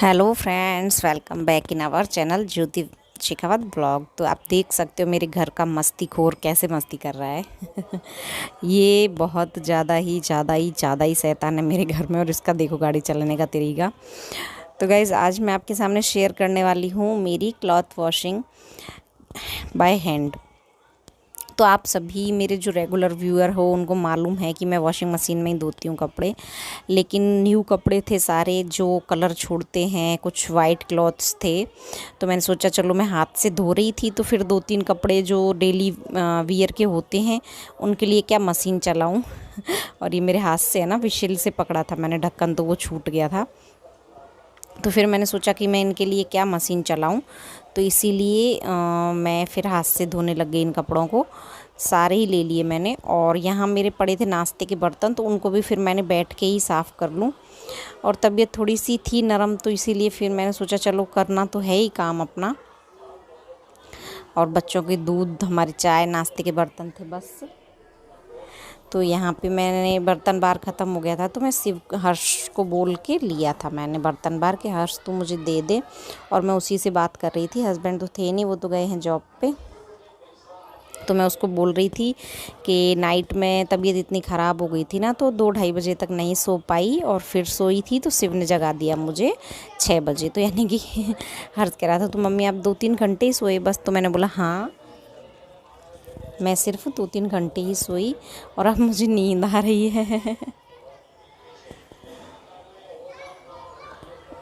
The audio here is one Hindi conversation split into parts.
Hello friends, welcome back in our channel Jyoti Shekhawat vlog. तो आप देख सकते हो मेरे घर का मस्तीखोर कैसे मस्ती कर रहा है। ये बहुत ज़्यादा ही शैतान है मेरे घर में, और इसका देखो गाड़ी चलाने का तरीका। तो गाइज़, आज मैं आपके सामने शेयर करने वाली हूँ मेरी क्लॉथ वॉशिंग बाय हैंड। तो आप सभी मेरे जो रेगुलर व्यूअर हो उनको मालूम है कि मैं वॉशिंग मशीन में ही धोती हूँ कपड़े, लेकिन न्यू कपड़े थे सारे जो कलर छोड़ते हैं, कुछ वाइट क्लॉथ्स थे। तो मैंने सोचा चलो, मैं हाथ से धो रही थी तो फिर 2-3 कपड़े जो डेली वियर के होते हैं उनके लिए क्या मशीन चलाऊँ। और ये मेरे हाथ से है ना, विशेल से पकड़ा था मैंने ढक्कन, तो वो छूट गया था। तो फिर मैंने सोचा कि मैं इनके लिए क्या मशीन चलाऊं, तो इसीलिए मैं फिर हाथ से धोने लग गई इन कपड़ों को। सारे ही ले लिए मैंने, और यहाँ मेरे पड़े थे नाश्ते के बर्तन, तो उनको भी फिर मैंने बैठ के ही साफ़ कर लूँ। और तबीयत थोड़ी सी थी नरम, तो इसीलिए फिर मैंने सोचा चलो करना तो है ही काम अपना। और बच्चों के दूध, हमारी चाय, नाश्ते के बर्तन थे बस। तो यहाँ पे मैंने बर्तन बार ख़त्म हो गया था, तो मैं शिव हर्ष को बोल के लिया था मैंने बर्तन बार के, हर्ष तू मुझे दे दे। और मैं उसी से बात कर रही थी, हस्बैंड तो थे नहीं, वो तो गए हैं जॉब पे। तो मैं उसको बोल रही थी कि नाइट में तबीयत इतनी ख़राब हो गई थी ना, तो 2-2:30 बजे तक नहीं सो पाई, और फिर सोई थी तो शिव ने जगा दिया मुझे 6 बजे। तो यानी कि हर्ष कह रहा था तो मम्मी आप 2-3 घंटे ही सोए बस। तो मैंने बोला हाँ, मैं सिर्फ 2-3 घंटे ही सोई और अब मुझे नींद आ रही है।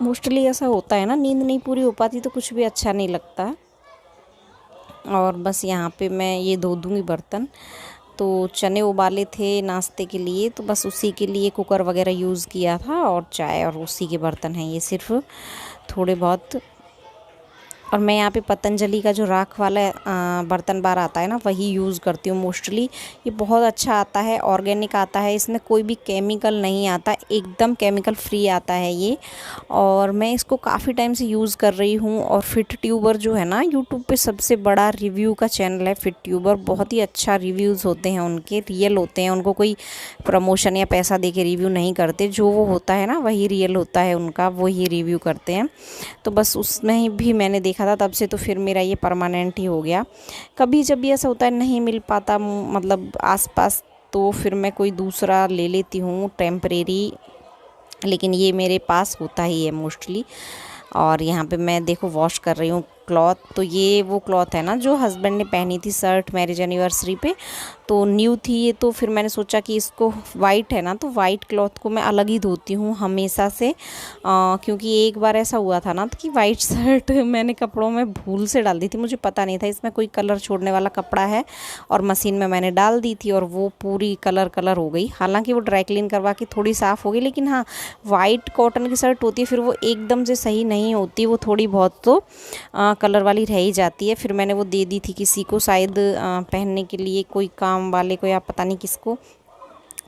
मोस्टली ऐसा होता है ना, नींद नहीं पूरी हो पाती तो कुछ भी अच्छा नहीं लगता। और बस यहाँ पे मैं ये धो दूँगी बर्तन। तो चने उबाले थे नाश्ते के लिए, तो बस उसी के लिए कुकर वगैरह यूज़ किया था, और चाय, और उसी के बर्तन हैं ये सिर्फ थोड़े बहुत। और मैं यहाँ पे पतंजलि का जो राख वाला बर्तन बार आता है ना, वही यूज़ करती हूँ मोस्टली। ये बहुत अच्छा आता है, ऑर्गेनिक आता है, इसमें कोई भी केमिकल नहीं आता, एकदम केमिकल फ्री आता है ये। और मैं इसको काफ़ी टाइम से यूज़ कर रही हूँ। और फिट ट्यूबर जो है ना, यूट्यूब पे सबसे बड़ा रिव्यू का चैनल है फिट ट्यूबर। बहुत ही अच्छा रिव्यूज़ होते हैं उनके, रियल होते हैं, उनको कोई प्रमोशन या पैसा दे के रिव्यू नहीं करते। जो वो होता है ना वही रियल होता है उनका, वही रिव्यू करते हैं। तो बस उसमें ही भी मैंने देखा था, तब से तो फिर मेरा ये परमानेंट ही हो गया। कभी जब भी ऐसा होता है नहीं मिल पाता मतलब आसपास, तो फिर मैं कोई दूसरा ले लेती हूँ टेम्परेरी, लेकिन ये मेरे पास होता ही है मोस्टली। और यहाँ पे मैं देखो वॉश कर रही हूँ क्लॉथ। तो ये वो क्लॉथ है ना जो हस्बैंड ने पहनी थी शर्ट मैरिज एनिवर्सरी पे, तो न्यू थी ये। तो फिर मैंने सोचा कि इसको, वाइट है ना, तो वाइट क्लॉथ को मैं अलग ही धोती हूँ हमेशा से। क्योंकि एक बार ऐसा हुआ था ना कि वाइट शर्ट मैंने कपड़ों में भूल से डाल दी थी, मुझे पता नहीं था इसमें कोई कलर छोड़ने वाला कपड़ा है, और मशीन में मैंने डाल दी थी और वो पूरी कलर हो गई। हालांकि वो ड्राई क्लीन करवा के थोड़ी साफ़ हो गई, लेकिन हाँ, वाइट कॉटन की शर्ट होती है फिर वो एकदम से सही नहीं होती, वो थोड़ी बहुत तो कलर वाली रह ही जाती है। फिर मैंने वो दे दी थी किसी को, शायद पहनने के लिए, कोई काम वाले को या पता नहीं किसको।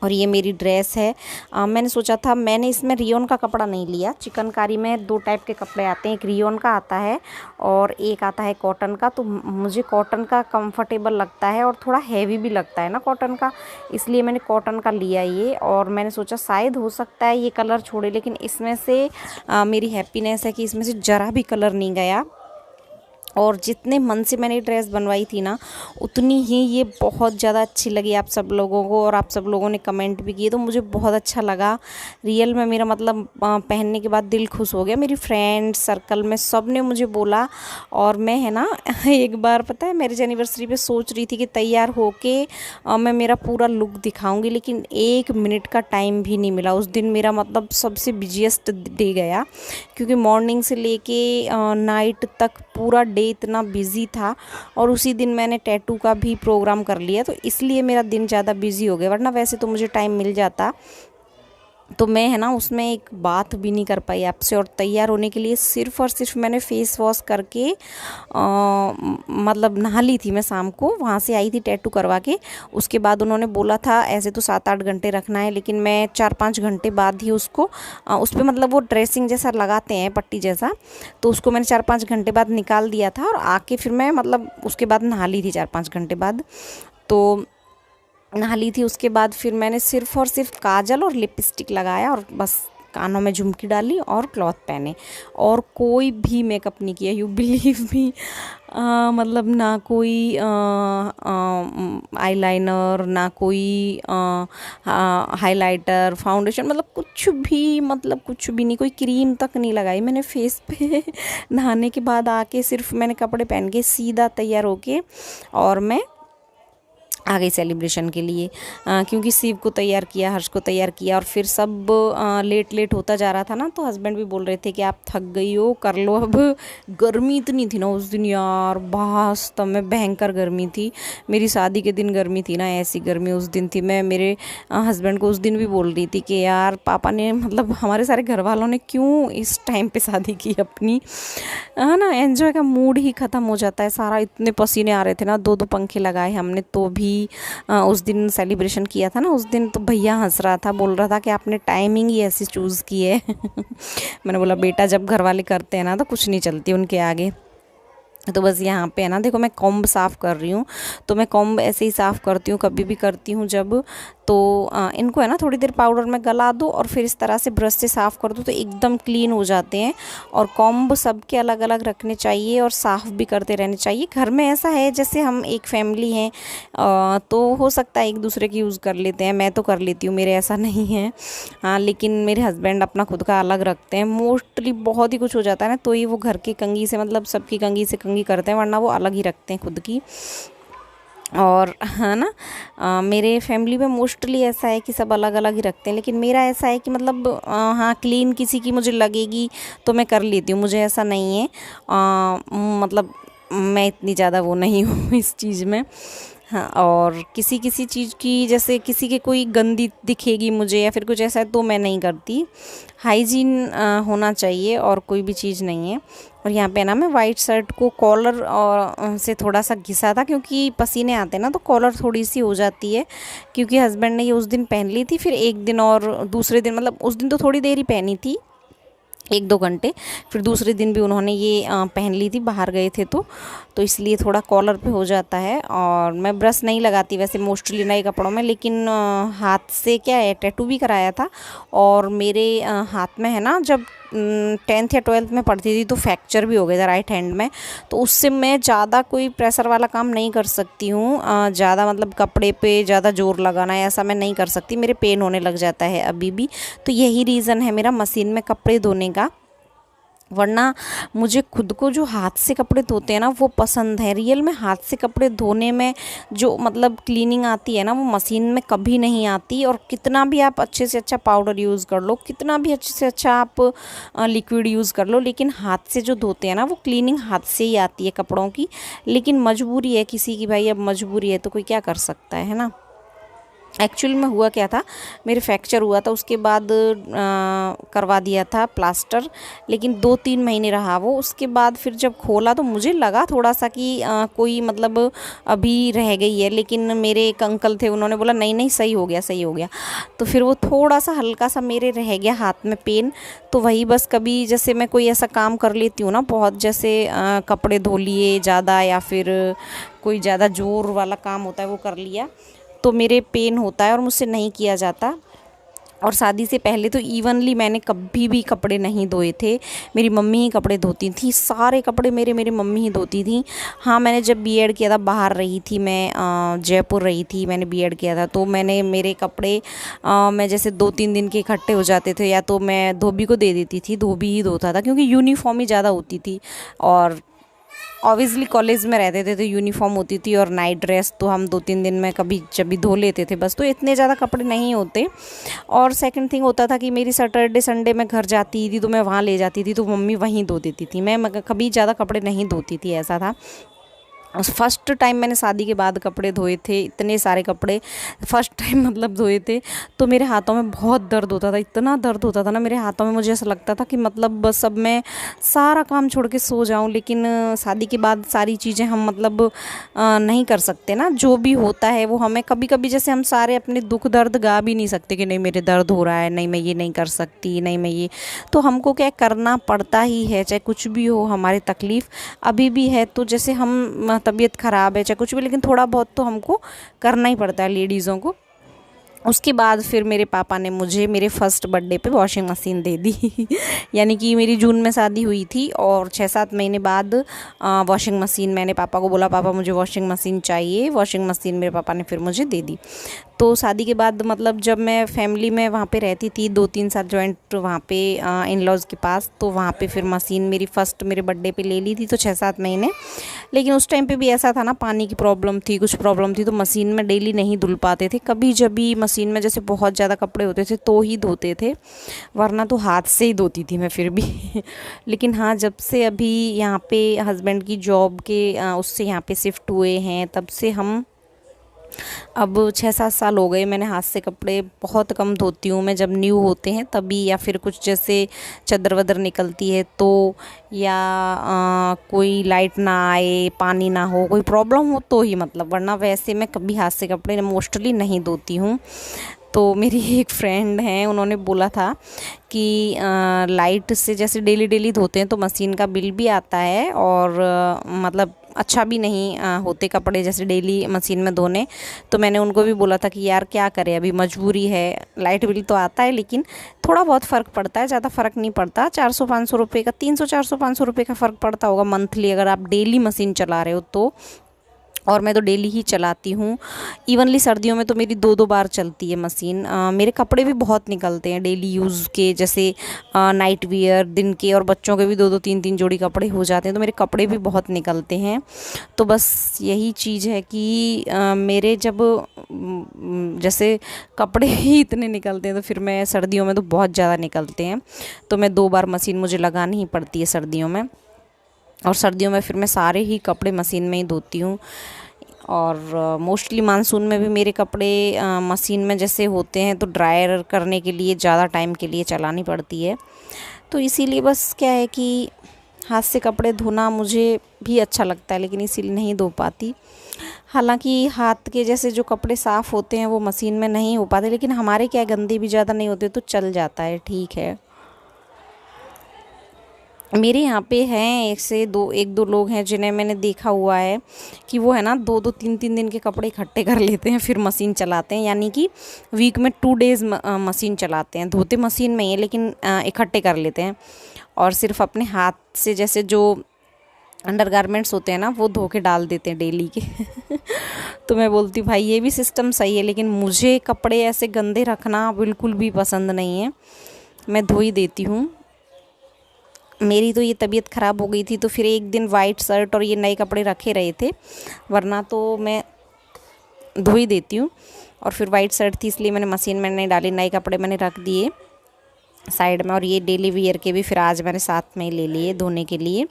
और ये मेरी ड्रेस है। मैंने सोचा था, मैंने इसमें रियोन का कपड़ा नहीं लिया। चिकनकारी में 2 टाइप के कपड़े आते हैं, एक रियोन का आता है और एक आता है कॉटन का। तो मुझे कॉटन का कंफर्टेबल लगता है और थोड़ा हैवी भी लगता है ना कॉटन का, इसलिए मैंने कॉटन का लिया ये। और मैंने सोचा शायद हो सकता है ये कलर छोड़े, लेकिन इसमें से मेरी हैप्पीनेस है कि इसमें से ज़रा भी कलर नहीं गया। और जितने मन से मैंने ड्रेस बनवाई थी ना, उतनी ही ये बहुत ज़्यादा अच्छी लगी आप सब लोगों को, और आप सब लोगों ने कमेंट भी किए, तो मुझे बहुत अच्छा लगा रियल में। मेरा मतलब पहनने के बाद दिल खुश हो गया। मेरी फ्रेंड सर्कल में सब ने मुझे बोला। और मैं है ना एक बार पता है मैरिज एनिवर्सरी पे सोच रही थी कि तैयार होके मैं मेरा पूरा लुक दिखाऊंगी, लेकिन 1 मिनट का टाइम भी नहीं मिला। उस दिन मेरा मतलब सबसे बिजिएस्ट डे गया, क्योंकि मॉर्निंग से लेके नाइट तक पूरा डे इतना बिजी था। और उसी दिन मैंने टैटू का भी प्रोग्राम कर लिया, तो इसलिए मेरा दिन ज़्यादा बिजी हो गया, वरना वैसे तो मुझे टाइम मिल जाता। तो मैं है ना उसमें एक बात भी नहीं कर पाई आपसे। और तैयार होने के लिए सिर्फ़ और सिर्फ मैंने फ़ेस वॉश करके मतलब नहा ली थी मैं शाम को, वहाँ से आई थी टैटू करवा के। उसके बाद उन्होंने बोला था ऐसे तो 7-8 घंटे रखना है, लेकिन मैं 4-5 घंटे बाद ही उसको उस पर मतलब वो ड्रेसिंग जैसा लगाते हैं पट्टी जैसा, तो उसको मैंने 4-5 घंटे बाद निकाल दिया था। और आके फिर मैं मतलब उसके बाद नहा ली थी 4-5 घंटे बाद। तो नहा ली थी, उसके बाद फिर मैंने सिर्फ़ और सिर्फ काजल और लिपस्टिक लगाया और बस कानों में झुमकी डाली और क्लॉथ पहने, और कोई भी मेकअप नहीं किया, यू बिलीव मी। मतलब ना कोई आईलाइनर, ना कोई हाइलाइटर, फाउंडेशन, मतलब कुछ भी नहीं, कोई क्रीम तक नहीं लगाई मैंने फेस पे। नहाने के बाद आके सिर्फ मैंने कपड़े पहन के सीधा तैयार होके और मैं आ गई सेलिब्रेशन के लिए, क्योंकि शिव को तैयार किया, हर्ष को तैयार किया, और फिर सब लेट लेट होता जा रहा था ना, तो हस्बैंड भी बोल रहे थे कि आप थक गई हो, कर लो अब। गर्मी इतनी थी ना उस दिन यार, वास्तव में भयंकर गर्मी थी। मेरी शादी के दिन गर्मी थी ना, ऐसी गर्मी उस दिन थी। मैं मेरे हस्बैंड को उस दिन भी बोल रही थी कि यार पापा ने, मतलब हमारे सारे घर वालों ने क्यों इस टाइम पे शादी की अपनी, है ना। एंजॉय का मूड ही ख़त्म हो जाता है सारा। इतने पसीने आ रहे थे ना, 2 पंखे लगाए हमने, तो भी उस दिन सेलिब्रेशन किया था ना, उस दिन तो भैया हंस रहा था, बोल रहा था कि आपने टाइमिंग ही ऐसी चूज़ की है। मैंने बोला बेटा जब घर वाले करते हैं ना तो कुछ नहीं चलती उनके आगे। तो बस यहाँ पे है ना, देखो मैं कॉम्ब साफ़ कर रही हूँ, तो मैं कॉम्ब ऐसे ही साफ़ करती हूँ, कभी भी करती हूँ जब, तो इनको है ना थोड़ी देर पाउडर में गला दो और फिर इस तरह से ब्रश से साफ़ कर दो तो एकदम क्लीन हो जाते हैं। और कॉम्ब सबके अलग अलग रखने चाहिए और साफ़ भी करते रहने चाहिए। घर में ऐसा है जैसे हम एक फैमिली हैं, तो हो सकता है एक दूसरे की यूज़ कर लेते हैं, मैं तो कर लेती हूँ, मेरे ऐसा नहीं है। हाँ, लेकिन मेरे हस्बैंड अपना खुद का अलग रखते हैं। मोस्टली बहुत ही कुछ हो जाता है ना, तो ही वो घर की कंघी से, मतलब सबकी कंघी से कंघी करते हैं, वरना वो अलग ही रखते हैं खुद की। और है ना, मेरे फैमिली में मोस्टली ऐसा है कि सब अलग अलग ही रखते हैं, लेकिन मेरा ऐसा है कि मतलब हाँ, क्लीन किसी की मुझे लगेगी तो मैं कर लेती हूँ, मुझे ऐसा नहीं है। मतलब मैं इतनी ज़्यादा वो नहीं हूँ इस चीज़ में। हाँ, और किसी किसी चीज़ की, जैसे किसी के कोई गंदी दिखेगी मुझे या फिर कुछ ऐसा है तो मैं नहीं करती। हाइजीन होना चाहिए और कोई भी चीज़ नहीं है। और यहाँ पे ना मैं वाइट शर्ट को कॉलर और से थोड़ा सा घिसा था, क्योंकि पसीने आते हैं ना तो कॉलर थोड़ी सी हो जाती है, क्योंकि हस्बैंड ने ये उस दिन पहन ली थी, फिर एक दिन और दूसरे दिन, मतलब उस दिन तो थोड़ी देर ही पहनी थी, 1-2 घंटे, फिर दूसरे दिन भी उन्होंने ये पहन ली थी, बाहर गए थे तो इसलिए थोड़ा कॉलर पे हो जाता है। और मैं ब्रश नहीं लगाती वैसे मोस्टली नए कपड़ों में, लेकिन हाथ से क्या है, टैटू भी कराया था, और मेरे हाथ में है ना, जब 10th या 12th में पढ़ती थी तो फ्रैक्चर भी हो गया था राइट हैंड में, तो उससे मैं ज़्यादा कोई प्रेशर वाला काम नहीं कर सकती हूँ, ज़्यादा मतलब कपड़े पे ज़्यादा जोर लगाना है ऐसा मैं नहीं कर सकती, मेरे पेन होने लग जाता है अभी भी। तो यही रीज़न है मेरा मशीन में कपड़े धोने का, वरना मुझे खुद को जो हाथ से कपड़े धोते हैं ना वो पसंद है। रियल में हाथ से कपड़े धोने में जो मतलब क्लीनिंग आती है ना, वो मशीन में कभी नहीं आती। और कितना भी आप अच्छे से अच्छा पाउडर यूज़ कर लो, कितना भी अच्छे से अच्छा आप लिक्विड यूज़ कर लो, लेकिन हाथ से जो धोते हैं ना वो क्लीनिंग हाथ से ही आती है कपड़ों की। लेकिन मजबूरी है किसी की, भाई अब मजबूरी है तो कोई क्या कर सकता है ना। एक्चुअल में हुआ क्या था, मेरे फ्रैक्चर हुआ था, उसके बाद करवा दिया था प्लास्टर, लेकिन 2-3 महीने रहा वो। उसके बाद फिर जब खोला तो मुझे लगा थोड़ा सा कि कोई मतलब अभी रह गई है, लेकिन मेरे एक अंकल थे, उन्होंने बोला नहीं नहीं सही हो गया सही हो गया। तो फिर वो थोड़ा सा हल्का सा मेरे रह गया हाथ में पेन। तो वही बस कभी जैसे मैं कोई ऐसा काम कर लेती हूँ ना बहुत, जैसे कपड़े धो लिए ज़्यादा या फिर कोई ज़्यादा ज़ोर वाला काम होता है वो कर लिया, तो मेरे पेन होता है और मुझसे नहीं किया जाता। और शादी से पहले तो इवनली मैंने कभी भी कपड़े नहीं धोए थे, मेरी मम्मी ही कपड़े धोती थी, सारे कपड़े मेरी मम्मी ही धोती थी। हाँ, मैंने जब बीएड किया था, बाहर रही थी मैं, जयपुर रही थी, मैंने बीएड किया था, तो मैंने मेरे कपड़े मैं जैसे 2-3 दिन के इकट्ठे हो जाते थे, या तो मैं धोबी को दे देती थी, धोबी ही धोता था, क्योंकि यूनिफॉर्म ही ज़्यादा होती थी। और ऑब्वियसली कॉलेज में रहते थे तो यूनिफॉर्म होती थी, और नाइट ड्रेस तो हम 2-3 दिन में कभी जब भी धो लेते थे बस, तो इतने ज़्यादा कपड़े नहीं होते। और सेकंड थिंग होता था कि मेरी सैटरडे संडे में घर जाती थी तो मैं वहाँ ले जाती थी, तो मम्मी वहीं धो देती थी, मैं कभी ज़्यादा कपड़े नहीं धोती थी, ऐसा था। फर्स्ट टाइम मैंने शादी के बाद कपड़े धोए थे, इतने सारे कपड़े फर्स्ट टाइम मतलब धोए थे, तो मेरे हाथों में बहुत दर्द होता था, इतना दर्द होता था ना मेरे हाथों में, मुझे ऐसा लगता था कि मतलब बस अब मैं सारा काम छोड़ के सो जाऊं। लेकिन शादी के बाद सारी चीज़ें हम मतलब नहीं कर सकते ना, जो भी होता है वो हमें कभी कभी, जैसे हम सारे अपने दुख दर्द गा भी नहीं सकते कि नहीं मेरे दर्द हो रहा है, नहीं मैं ये नहीं कर सकती, नहीं मैं ये, तो हमको क्या करना पड़ता ही है, चाहे कुछ भी हो। हमारी तकलीफ़ अभी भी है, तो जैसे हम तबीयत ख़राब है चाहे कुछ भी, लेकिन थोड़ा बहुत तो हमको करना ही पड़ता है लेडीज़ों को। उसके बाद फिर मेरे पापा ने मुझे मेरे फर्स्ट बर्थडे पे वॉशिंग मशीन दे दी यानी कि मेरी जून में शादी हुई थी और 6-7 महीने बाद वॉशिंग मशीन, मैंने पापा को बोला पापा मुझे वॉशिंग मशीन चाहिए, वॉशिंग मशीन मेरे पापा ने फिर मुझे दे दी। तो शादी के बाद मतलब जब मैं फैमिली में वहाँ पे रहती थी 2-3 साल जॉइंट वहाँ पे इन लॉज़ के पास, तो वहाँ पे फिर मशीन मेरी फ़र्स्ट मेरे बर्थडे पे ले ली थी, तो 6-7 महीने। लेकिन उस टाइम पे भी ऐसा था ना, पानी की प्रॉब्लम थी, कुछ प्रॉब्लम थी, तो मशीन में डेली नहीं धुल पाते थे। कभी जब भी मशीन में जैसे बहुत ज़्यादा कपड़े होते थे तो ही धोते थे, वरना तो हाथ से ही धोती थी मैं फिर भी लेकिन हाँ, जब से अभी यहाँ पे हस्बैंड की जॉब के उससे यहाँ पे शिफ्ट हुए हैं, तब से हम अब 6-7 साल हो गए, मैंने हाथ से कपड़े बहुत कम धोती हूँ मैं। जब न्यू होते हैं तभी, या फिर कुछ जैसे चादर वदर निकलती है तो, या कोई लाइट ना आए, पानी ना हो, कोई प्रॉब्लम हो तो ही, मतलब वरना वैसे मैं कभी हाथ से कपड़े मोस्टली नहीं धोती हूँ। तो मेरी एक फ्रेंड हैं, उन्होंने बोला था कि लाइट से जैसे डेली डेली धोते हैं तो मशीन का बिल भी आता है और मतलब अच्छा भी नहीं होते कपड़े जैसे डेली मशीन में धोने। तो मैंने उनको भी बोला था कि यार क्या करें, अभी मजबूरी है, लाइट बिल तो आता है लेकिन थोड़ा बहुत फ़र्क पड़ता है, ज़्यादा फ़र्क नहीं पड़ता। 400-500 रुपये का, 300-400-500 रुपये का फ़र्क पड़ता होगा मंथली, अगर आप डेली मशीन चला रहे हो तो। और मैं तो डेली ही चलाती हूँ। इवनली सर्दियों में तो मेरी 2-2 बार चलती है मशीन। मेरे कपड़े भी बहुत निकलते हैं डेली यूज़ के, जैसे नाइट वियर दिन के, और बच्चों के भी 2-2 3-3 जोड़ी कपड़े हो जाते हैं, तो मेरे कपड़े भी बहुत निकलते हैं। तो बस यही चीज़ है कि मेरे जब जैसे कपड़े ही इतने निकलते हैं तो फिर मैं सर्दियों में तो बहुत ज़्यादा निकलते हैं, तो मैं 2 बार मशीन मुझे लगानी ही पड़ती है सर्दियों में। और सर्दियों में फिर मैं सारे ही कपड़े मशीन में ही धोती हूँ। और मोस्टली मानसून में भी मेरे कपड़े मशीन में जैसे होते हैं तो ड्रायर करने के लिए ज़्यादा टाइम के लिए चलानी पड़ती है। तो इसीलिए बस क्या है कि हाथ से कपड़े धोना मुझे भी अच्छा लगता है, लेकिन इसीलिए नहीं धो पाती। हालांकि हाथ के जैसे जो कपड़े साफ़ होते हैं वो मशीन में नहीं हो पाते, लेकिन हमारे क्या गंदे भी ज़्यादा नहीं होते तो चल जाता है, ठीक है। मेरे यहाँ पे हैं एक दो लोग हैं जिन्हें मैंने देखा हुआ है कि वो है ना 2-2 3-3 दिन के कपड़े इकट्ठे कर लेते हैं फिर मशीन चलाते हैं, यानी कि वीक में 2 डेज़ मशीन चलाते हैं। धोते मशीन में ही है लेकिन इकट्ठे कर लेते हैं, और सिर्फ अपने हाथ से जैसे जो अंडरगारमेंट्स होते हैं ना वो धो के डाल देते हैं डेली के तो मैं बोलती हूँ भाई ये भी सिस्टम सही है, लेकिन मुझे कपड़े ऐसे गंदे रखना बिल्कुल भी पसंद नहीं है, मैं धो ही देती हूँ। मेरी तो ये तबीयत ख़राब हो गई थी तो फिर एक दिन वाइट शर्ट और ये नए कपड़े रखे रहे थे, वरना तो मैं धो ही देती हूँ। और फिर वाइट शर्ट थी इसलिए मैंने मशीन में नहीं डाली, नए कपड़े मैंने रख दिए साइड में, और ये डेली वियर के भी फिर आज मैंने साथ में ले लिए धोने के लिए।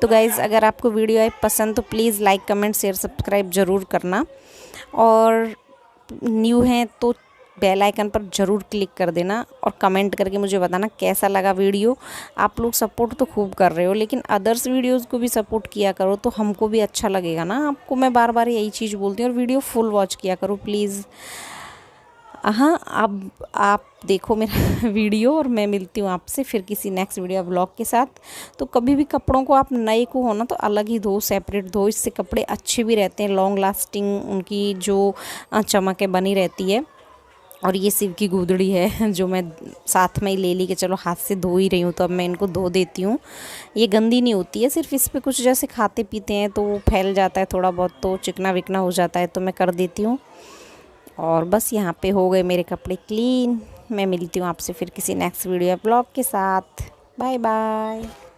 तो गाइज़ अगर आपको वीडियो आए पसंद तो please like comment share subscribe ज़रूर करना, और न्यू हैं तो बेल आइकन पर ज़रूर क्लिक कर देना, और कमेंट करके मुझे बताना कैसा लगा वीडियो। आप लोग सपोर्ट तो खूब कर रहे हो, लेकिन अदर्स वीडियोस को भी सपोर्ट किया करो तो हमको भी अच्छा लगेगा ना। आपको मैं बार बार यही चीज़ बोलती हूँ, और वीडियो फुल वॉच किया करो प्लीज़। हाँ, अब आप देखो मेरा वीडियो, और मैं मिलती हूँ आपसे फिर किसी नेक्स्ट वीडियो व्लॉग के साथ। तो कभी भी कपड़ों को आप नए को हो ना तो अलग ही धो, सेपरेट धो, इससे कपड़े अच्छे भी रहते हैं, लॉन्ग लास्टिंग उनकी जो चमक है बनी रहती है। और ये शिव की गुदड़ी है जो मैं साथ में ही ले ली कि चलो हाथ से धो ही रही हूँ तो अब मैं इनको धो देती हूँ। ये गंदी नहीं होती है, सिर्फ इस पे कुछ जैसे खाते पीते हैं तो वो फैल जाता है थोड़ा बहुत, तो चिकना विकना हो जाता है तो मैं कर देती हूँ। और बस यहाँ पे हो गए मेरे कपड़े क्लीन। मैं मिलती हूँ आपसे फिर किसी नेक्स्ट वीडियो ब्लॉग के साथ। Bye bye.